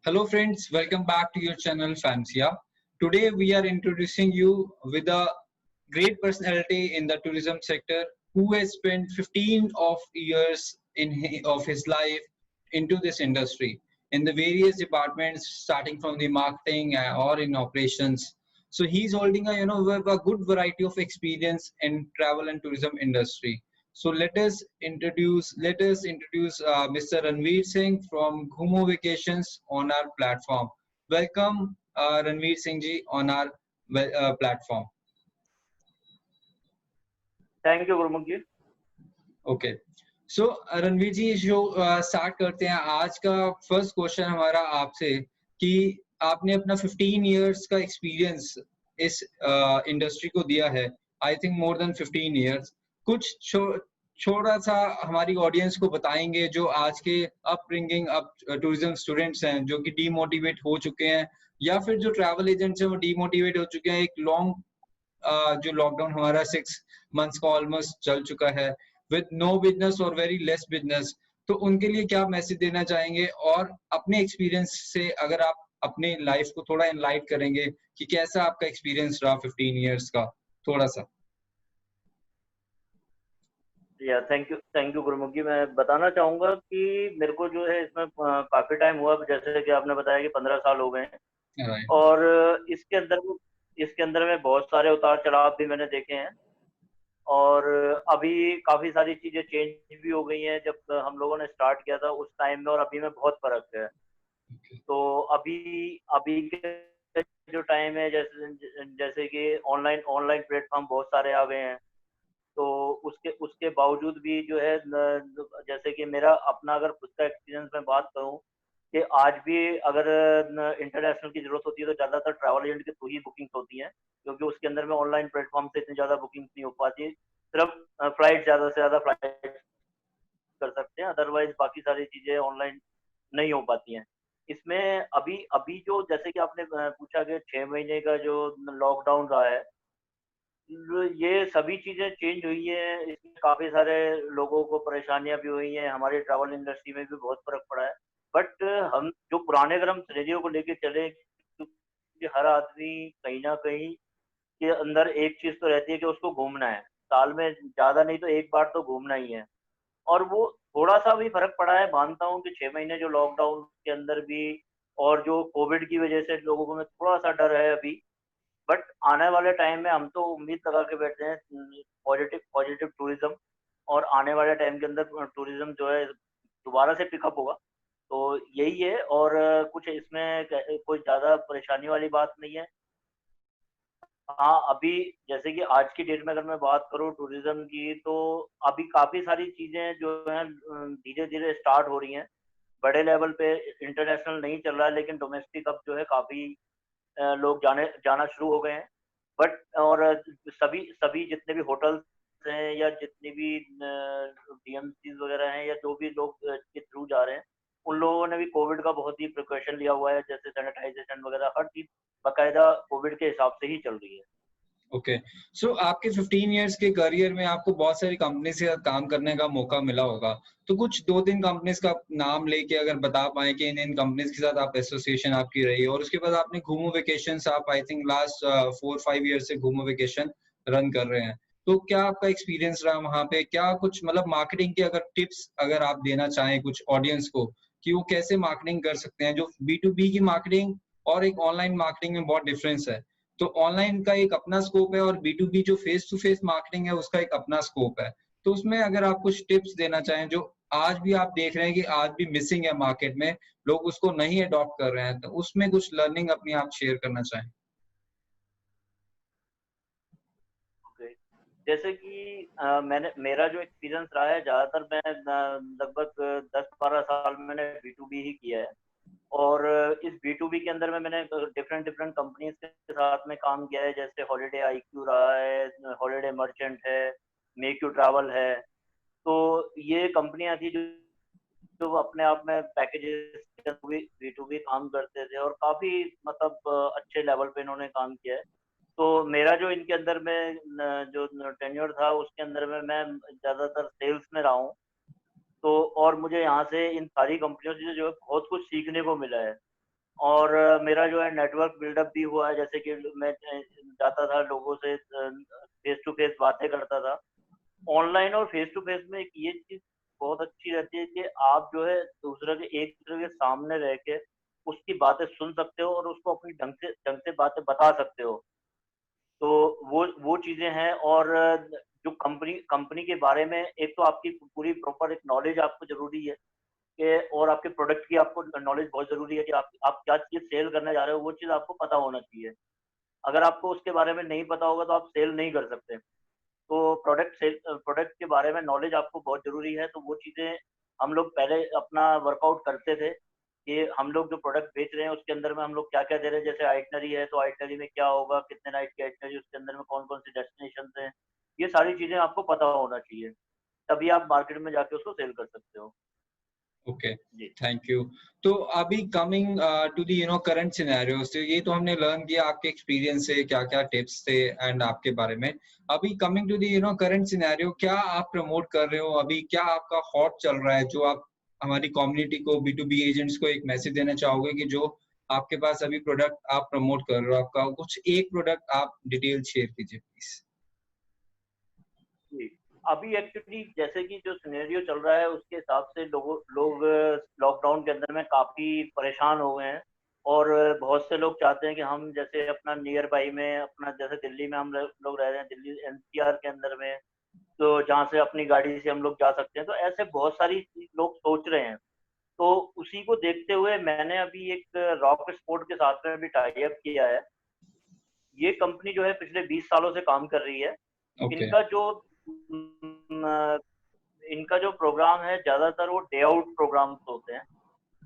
Hello friends, welcome back to your channel Fansia. Today we are introducing you with a great personality in the tourism sector who has spent 15 of years of his life into this industry in the various departments starting from the marketing or in operations. So he's holding a good variety of experience in travel and tourism industry. So let us introduce Mr. Ranveer Singh from Ghumo Vacations on our platform. Welcome, Ranveer Singh ji, on our platform. Thank you Gurmukh ji. Okay so Ranveer ji show start करते हैं। आज का first question हमारा आपसे कि आपने अपना 15 years का एक्सपीरियंस इस इंडस्ट्री को दिया है। I think more than 15 years. कुछ छोटा सा हमारी ऑडियंस को बताएंगे जो आज के अपब्रिंगिंग अप टूरिज्म स्टूडेंट्स हैं जो कि डीमोटिवेट हो चुके हैं या फिर जो ट्रैवल एजेंट्स हैं वो डीमोटिवेट हो चुके हैं। एक लॉन्ग जो लॉकडाउन हमारा 6 मंथ्स का ऑलमोस्ट चल चुका है विद नो बिजनेस और वेरी लेस बिजनेस, तो उनके लिए क्या मैसेज देना चाहेंगे? और अपने एक्सपीरियंस से अगर आप अपने लाइफ को थोड़ा एनलाइट करेंगे कि कैसा आपका एक्सपीरियंस रहा 15 इयर्स का, थोड़ा सा। या थैंक यू गुरमुख जी। मैं बताना चाहूंगा कि मेरे को जो है इसमें काफी टाइम हुआ, जैसे कि आपने बताया कि 15 साल हो गए हैं और इसके अंदर में बहुत सारे उतार चढ़ाव भी मैंने देखे हैं और अभी काफी सारी चीजें चेंज भी हो गई हैं। जब हम लोगों ने स्टार्ट किया था उस टाइम में और अभी में बहुत फर्क है। तो अभी अभी के जो टाइम है, जैसे जैसे कि ऑनलाइन ऑनलाइन प्लेटफॉर्म बहुत सारे आ गए हैं। तो उसके उसके बावजूद भी जो है जैसे कि मेरा अपना अगर खुद का एक्सपीरियंस में बात करूं कि आज भी अगर इंटरनेशनल की जरूरत होती है तो ज्यादातर ट्रैवल एजेंट के थ्रू ही बुकिंग्स होती हैं, क्योंकि उसके अंदर में ऑनलाइन प्लेटफॉर्म से इतनी ज्यादा बुकिंग्स नहीं हो पाती। सिर्फ फ्लाइट ज्यादा से ज्यादा फ्लाइट कर सकते हैं, अदरवाइज बाकी सारी चीजें ऑनलाइन नहीं हो पाती हैं। इसमें अभी अभी जो जैसे कि आपने पूछा कि 6 महीने का जो लॉकडाउन रहा है, ये सभी चीजें चेंज हुई है। इसमें काफी सारे लोगों को परेशानियां भी हुई हैं, हमारी ट्रैवल इंडस्ट्री में भी बहुत फर्क पड़ा है। बट हम जो पुराने अगर हम सिनेरियो को लेके चले, क्योंकि हर आदमी कहीं ना कहीं के अंदर एक चीज तो रहती है कि उसको घूमना है। साल में ज्यादा नहीं तो एक बार तो घूमना ही है। और वो थोड़ा सा भी फर्क पड़ा है, मानता हूँ कि 6 महीने जो लॉकडाउन के अंदर भी और जो कोविड की वजह से लोगों को में थोड़ा सा डर है अभी। बट आने वाले टाइम में हम तो उम्मीद लगा के बैठे हैं पॉजिटिव पॉजिटिव टूरिज्म, और आने वाले टाइम के अंदर टूरिज्म जो है दोबारा से पिकअप होगा। तो यही है, और कुछ इसमें कोई ज्यादा परेशानी वाली बात नहीं है। हाँ, अभी जैसे कि आज की डेट में अगर मैं बात करूँ टूरिज्म की, तो अभी काफी सारी चीजें जो है धीरे धीरे स्टार्ट हो रही हैं। बड़े लेवल पे इंटरनेशनल नहीं चल रहा है, लेकिन डोमेस्टिक अब जो है काफी लोग जाना शुरू हो गए हैं। बट और सभी सभी जितने भी होटल्स हैं या जितने भी डीएमसीज वगैरह हैं या जो भी लोग के थ्रू जा रहे हैं, उन लोगों ने भी कोविड का बहुत ही प्रिकॉशन लिया हुआ है, जैसे सैनिटाइजेशन वगैरह हर चीज बाकायदा कोविड के हिसाब से ही चल रही है। ओके सो आपके 15 इयर्स के करियर में आपको बहुत सारी कंपनी से काम करने का मौका मिला होगा, तो कुछ 2-3 कंपनीज का नाम लेके अगर बता पाएं कि इन इन कंपनीज के साथ आप एसोसिएशन आपकी रही है। और उसके बाद आपने घूमो वेकेशंस, आप आई थिंक लास्ट 4-5 ईयर से घूमो वेकेशन रन कर रहे हैं, तो क्या आपका एक्सपीरियंस रहा वहां पे? क्या कुछ मतलब मार्केटिंग के अगर टिप्स अगर आप देना चाहें कुछ ऑडियंस को कि वो कैसे मार्केटिंग कर सकते हैं? जो B2B की मार्केटिंग और एक ऑनलाइन मार्केटिंग में बहुत डिफरेंस है। तो ऑनलाइन का एक अपना स्कोप है और B2B जो फेस टू फेस मार्केटिंग है उसका एक अपना स्कोप है। तो उसमें अगर आप कुछ टिप्स देना चाहें जो आज भी आप देख रहे हैं कि आज भी मिसिंग है मार्केट में, लोग उसको नहीं अडॉप्ट कर रहे हैं, तो उसमें कुछ लर्निंग अपनी आप शेयर करना चाहें। ओके, जैसे कि मेरा जो एक्सपीरियंस रहा है, ज्यादातर मैं लगभग 10-12 साल मैंने B2B ही किया है। और इस B2B के अंदर में मैंने डिफरेंट डिफरेंट कंपनीज के साथ में काम किया है, जैसे हॉलिडे IQ रहा है, हॉलिडे मर्चेंट है, मेक यू ट्रैवल है। तो ये कंपनियां थी जो जो अपने आप में पैकेजेस के B2B काम करते थे और काफी मतलब अच्छे लेवल पे इन्होंने काम किया है। तो मेरा जो इनके अंदर में जो टेन्योर था उसके अंदर में मैं ज्यादातर सेल्स में रहा हूँ। तो और मुझे यहाँ से इन सारी कंपनियों से जो है बहुत कुछ सीखने को मिला है। और मेरा जो है नेटवर्क बिल्डअप भी हुआ है, जैसे कि मैं जाता था लोगों से फेस टू फेस बातें करता था। ऑनलाइन और फेस टू फेस में एक ये चीज बहुत अच्छी रहती है कि आप जो है एक दूसरे के सामने रह के उसकी बातें सुन सकते हो और उसको अपनी ढंग से बातें बता सकते हो। तो वो चीजें हैं। और जो कंपनी कंपनी के बारे में एक तो आपकी पूरी प्रॉपर एक नॉलेज आपको जरूरी है कि, और आपके प्रोडक्ट की आपको नॉलेज बहुत जरूरी है कि आप क्या चीज सेल करने जा रहे हो, वो चीज आपको पता होना चाहिए। अगर आपको उसके बारे में नहीं पता होगा तो आप सेल नहीं कर सकते। तो प्रोडक्ट के बारे में नॉलेज आपको बहुत जरूरी है। तो वो चीजें हम लोग पहले अपना वर्कआउट करते थे कि हम लोग जो प्रोडक्ट बेच रहे हैं उसके अंदर में हम लोग क्या क्या दे रहे हैं। जैसे आइटनरी है तो आइटनरी में क्या होगा, कितने नाइट की आइटनरी, उसके अंदर में कौन कौन सी डेस्टिनेशन है, ये सारी चीजें आपको पता होना चाहिए, तभी आप मार्केट में जाके उसको सेल कर सकते हो। ओके, जी थैंक यू। तो अभी coming to the current scenarios, तो ये तो हमने लर्न किया आपके एक्सपीरियंस से क्या-क्या टिप्स थे एंड आपके बारे में। अभी coming to the current scenario, क्या आप प्रमोट कर रहे हो अभी? क्या आपका हॉट चल रहा है जो आप हमारी कम्युनिटी को, बी2बी एजेंट्स को एक मैसेज देना चाहोगे कि जो आपके पास अभी प्रोडक्ट आप प्रमोट कर रहे हो, आपका कुछ एक प्रोडक्ट आप डिटेल शेयर कीजिए प्लीज़। जी। अभी एक्चुअली जैसे कि जो सिनेरियो चल रहा है उसके हिसाब से लोग लॉकडाउन के अंदर में काफी परेशान हो गए हैं। और बहुत से लोग चाहते हैं कि हम जैसे अपना नियर बाई में, अपना जैसे दिल्ली में हम लोग रह रहे हैं, दिल्ली एनसीआर के अंदर में, तो जहाँ से अपनी गाड़ी से हम लोग जा सकते हैं। तो ऐसे बहुत सारी लोग सोच रहे हैं। तो उसी को देखते हुए मैंने अभी एक रॉक स्पोर्ट के साथ में भी टाई अप किया है। ये कंपनी जो है पिछले 20 सालों से काम कर रही है। ओके, इनका जो इनका जो प्रोग्राम है ज्यादातर वो डे आउट प्रोग्राम्स होते हैं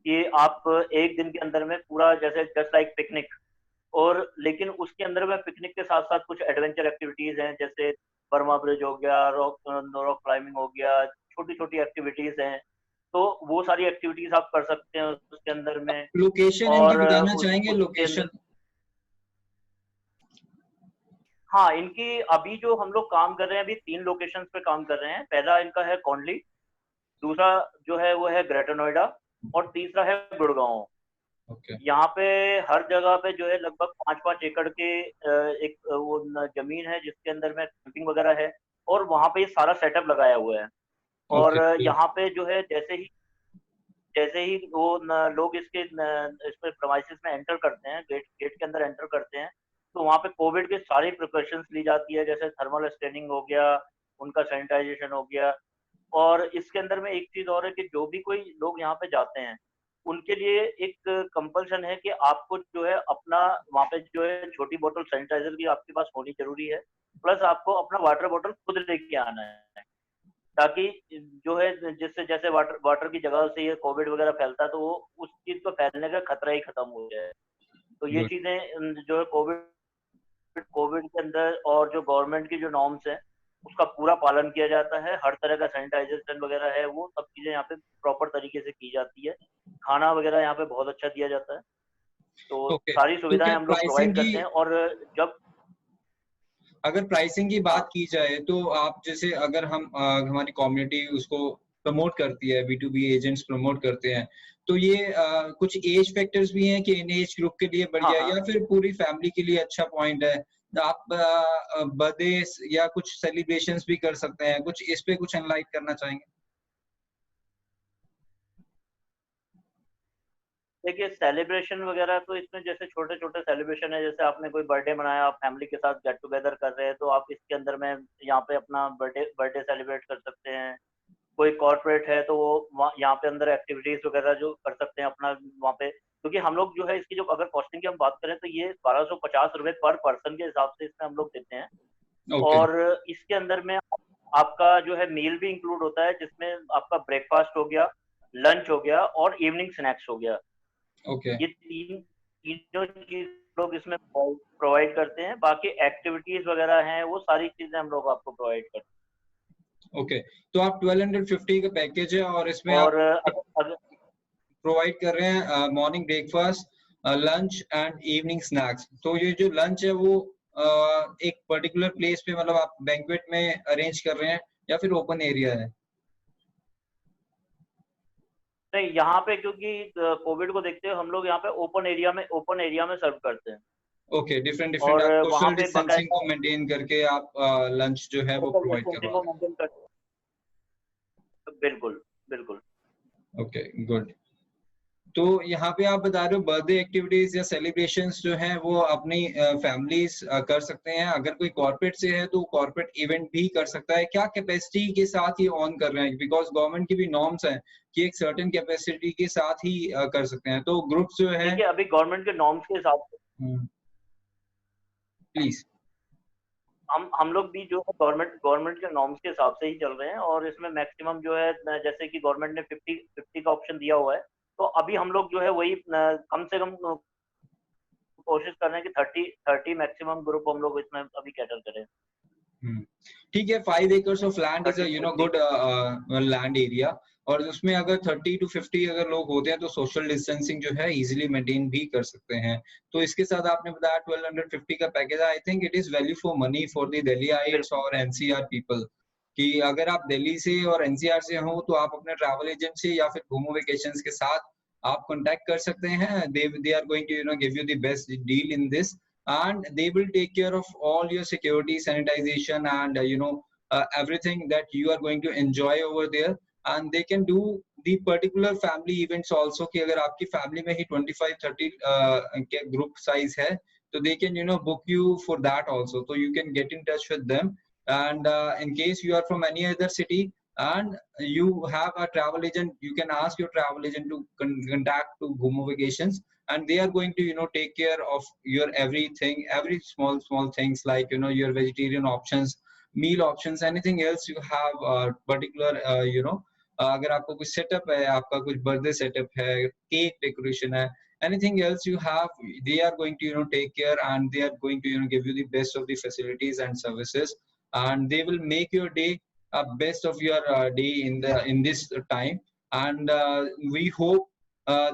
कि आप एक दिन के अंदर में पूरा जैसे जस्ट लाइक पिकनिक, और लेकिन उसके अंदर में पिकनिक के साथ साथ कुछ एडवेंचर एक्टिविटीज हैं, जैसे बर्मा ब्रिज हो गया, रॉक क्लाइंबिंग हो गया, छोटी छोटी एक्टिविटीज हैं। तो वो सारी एक्टिविटीज आप कर सकते हैं उसके अंदर में। लोकेशन इनकी और बताना चाहेंगे उसके अंदर, लोकेशन? हाँ, इनकी अभी जो हम लोग काम कर रहे हैं, अभी 3 लोकेशंस पे काम कर रहे हैं। पहला इनका है कौंडली, दूसरा जो है वो है ग्रेटर नोएडा, और तीसरा है गुड़गांव। ओके, यहाँ पे हर जगह पे जो है लगभग 5-5 एकड़ के एक वो जमीन है जिसके अंदर में कैंपिंग वगैरह है, और वहाँ पे ये सारा सेटअप लगाया हुआ है। और ओके, यहाँ पे जो है जैसे ही वो लोग इसमें प्रोमाइसेस में एंटर करते हैं, गेट गेट के अंदर एंटर करते हैं, तो वहाँ पे कोविड के सारी प्रिकॉशंस ली जाती है, जैसे थर्मल स्कैनिंग हो गया, उनका सैनिटाइजेशन हो गया। और इसके अंदर में एक चीज और है कि जो भी कोई लोग यहाँ पे जाते हैं उनके लिए एक कंपल्सन है कि आपको जो है अपना वहाँ पे जो है छोटी बोतल सैनिटाइजर की आपके पास होनी जरूरी है, प्लस आपको अपना वाटर बोतल खुद लेके आना है, ताकि जो है जिससे जैसे वाटर वाटर की जगह से ये कोविड वगैरह फैलता है तो वो उस चीज को फैलने का खतरा ही खत्म हो जाए। तो ये गुड। चीजें जो है कोविड कोविड के अंदर और जो गवर्नमेंट की जो नॉर्म्स है उसका पूरा पालन किया जाता है। हर तरह का सैनिटाइजेशन वगैरह है, वो सब चीजें यहाँ पे प्रॉपर तरीके से की जाती है। खाना वगैरह यहाँ पे बहुत अच्छा दिया जाता है। तो ओके, सारी तो सुविधाएं क्या हम लोग प्राइसिंग प्रोवाइड की, करते हैं। और जब, अगर प्राइसिंग की बात हाँ, की जाए तो आप जैसे अगर हम हमारी कम्युनिटी उसको प्रमोट करती है, बी2बी एजेंट्स प्रमोट करते हैं, तो ये कुछ एज फैक्टर्स भी हैं कि इन एज ग्रुप के लिए हाँ, बढ़िया है हाँ। या फिर पूरी फैमिली के लिए अच्छा पॉइंट है? आप बर्थडेज या कुछ सेलिब्रेशंस भी कर सकते हैं, कुछ इस पे कुछ एनलाइट करना चाहेंगे? देखिए सेलिब्रेशन वगैरह तो इसमें जैसे छोटे छोटे सेलिब्रेशन है, जैसे आपने कोई बर्थडे मनाया, आप फैमिली के साथ गेट टुगेदर कर रहे हैं, तो आप इसके अंदर में यहाँ पे अपना बर्थडे बर्थडे सेलिब्रेट कर सकते हैं। कोई कॉर्पोरेट है तो वो यहाँ पे अंदर एक्टिविटीज वगैरह जो कर सकते हैं अपना वहाँ पे, क्योंकि हम लोग जो है इसकी जो अगर कॉस्टिंग की हम बात करें तो ये 1250 रुपए पर पर्सन के हिसाब से इसमें हम लोग देते हैं। ओके, और इसके अंदर में आपका जो है मील भी इंक्लूड होता है, जिसमें आपका ब्रेकफास्ट हो गया, लंच हो गया और इवनिंग स्नैक्स हो गया। ओके, ये तीनों चीज लोग इसमें प्रोवाइड करते हैं। बाकी एक्टिविटीज वगैरह हैं वो सारी चीजें हम लोग आपको प्रोवाइड करते ओके। तो आप 1250 का पैकेज है और इसमें हैं। आप और अगर प्रोवाइड कर रहे हैं morning breakfast, lunch and evening snacks. तो ये जो लंच है वो एक पर्टिकुलर प्लेस पे, मतलब आप बैंक्वेट में अरेंज कर रहे हैं या फिर ओपन एरिया है? नहीं, यहाँ पे क्योंकि कोविड को देखते हुए हम लोग यहाँ पे ओपन एरिया में सर्व करते हैं। ओके, डिफरेंट और आप वहाँ सोशल पे डिस्टेंसिंग को मेंटेन करके आप लंच जो है वो सोशल प्रोवाइड डिस्टेंसिंग करवा को रहे मेंटेन करते हैं। बिल्कुल, बिल्कुल। हैं। Okay, good. तो यहाँ पे आप बता रहे हो बर्थडे एक्टिविटीज या सेलिब्रेशंस जो हैं वो अपनी फैमिलीज कर सकते हैं। अगर कोई कॉर्पोरेट से है तो कॉर्पोरेट इवेंट भी कर सकता है। क्या कैपेसिटी के साथ ये ऑन कर रहे हैं? बिकॉज गवर्नमेंट की भी नॉर्म्स हैं कि एक सर्टेन कैपेसिटी के साथ ही कर सकते हैं। तो ग्रुप्स जो है देखिए, अभी गवर्नमेंट के नॉर्म्स के हिसाब से प्लीज। हम लोग भी जो है गवर्नमेंट के नॉर्म्स के हिसाब से ही चल रहे हैं, और इसमें मैक्सिमम जो है, जैसे कि गवर्नमेंट ने 50 का ऑप्शन दिया हुआ है, तो अभी हम लोग जो है वही कम से कम कोशिश कर रहे हैं कि 30 मैक्सिमम ग्रुप हम लोग इसमें अभी कैटर करें। ठीक है, 5 acres of land is 30 to good land area, और उसमें अगर 30 to 50 अगर लोग होते हैं तो सोशल डिस्टेंसिंग जो है इजीली मेंटेन भी कर सकते हैं। तो इसके साथ आपने बताया 1250 का package, I think it is value for money for the Delhiites और एनसीआर पीपल, कि अगर आप दिल्ली से और एनसीआर से हो तो आप अपने ट्रैवल एजेंट से या फिर घूमो वेकेशंस के साथ आप कांटेक्ट कर सकते हैं। They are going to give you the best deal in this, and they will take care of all your security, sanitization, and everything that you are going to enjoy over there. And they can do the particular family events also, कि अगर आपकी family में ही 25-30 के group size है तो they can book you for that also, so you can get in touch with them. And in case you are from any other city and you have a travel agent, you can ask your travel agent to contact to Gumo Vacations, and they are going to take care of your everything, every small things, like your vegetarian options, meal options, anything else you have particular अगर आपको कुछ setup है, आपका कुछ birthday setup है, cake decoration है, anything else you have, they are going to take care, and they are going to give you the best of the facilities and services, and they will make your day best of your day in this time. And we hope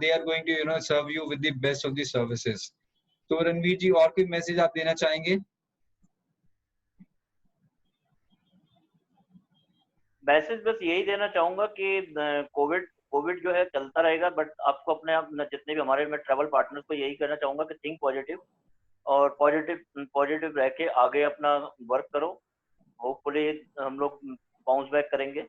they are going to serve you with the best of the services. तो रणवीर जी, और कोई message आप देना चाहेंगे? Message बस यही देना चाहूंगा कि कोविड जो है चलता रहेगा, बट आपको अपने जितने भी हमारे मैं ट्रैवल पार्टनर्स को यही कहना चाहूंगा कि थिंक पॉजिटिव, और पॉजिटिव रह के आगे अपना वर्क करो। होपफुली हम लोग बाउंस बैक करेंगे।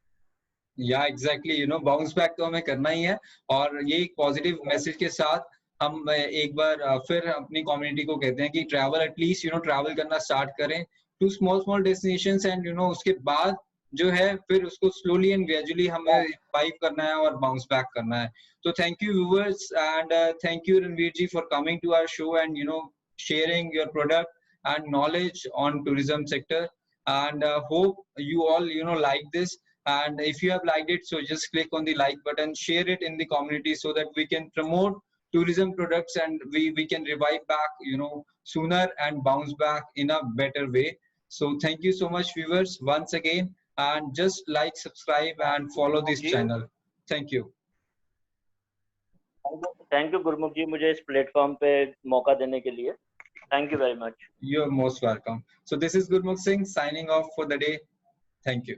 या एग्जैक्टली, बाउंस बैक तो हमें करना ही है, और ये एक पॉजिटिव मैसेज के साथ हम एक बार फिर अपनी कम्युनिटी को कहते हैं कि ट्रैवल एटलीस्ट ट्रैवल करना स्टार्ट करें टू स्मॉल डेस्टिनेशंस, एंड उसके बाद जो है फिर उसको स्लोली एंड ग्रेजुअली हमें रिवाइव करना है और बाउंस बैक करना है। तो thank you viewers, and thank you Ranveer ji for coming to our show and sharing your product and knowledge on tourism sector, and hope you all like this. And if you have liked it, so just click on the like button, share it in the community so that we can promote tourism products, and we can revive back sooner and bounce back in a better way. So thank you so much viewers once again, and just like, subscribe and follow this channel. Thank you. Thank you Gurmukh ji, मुझे इस platform पे मौका देने के लिए। Thank you very much. You're most welcome. So this is Gurmukh Singh signing off for the day. Thank you.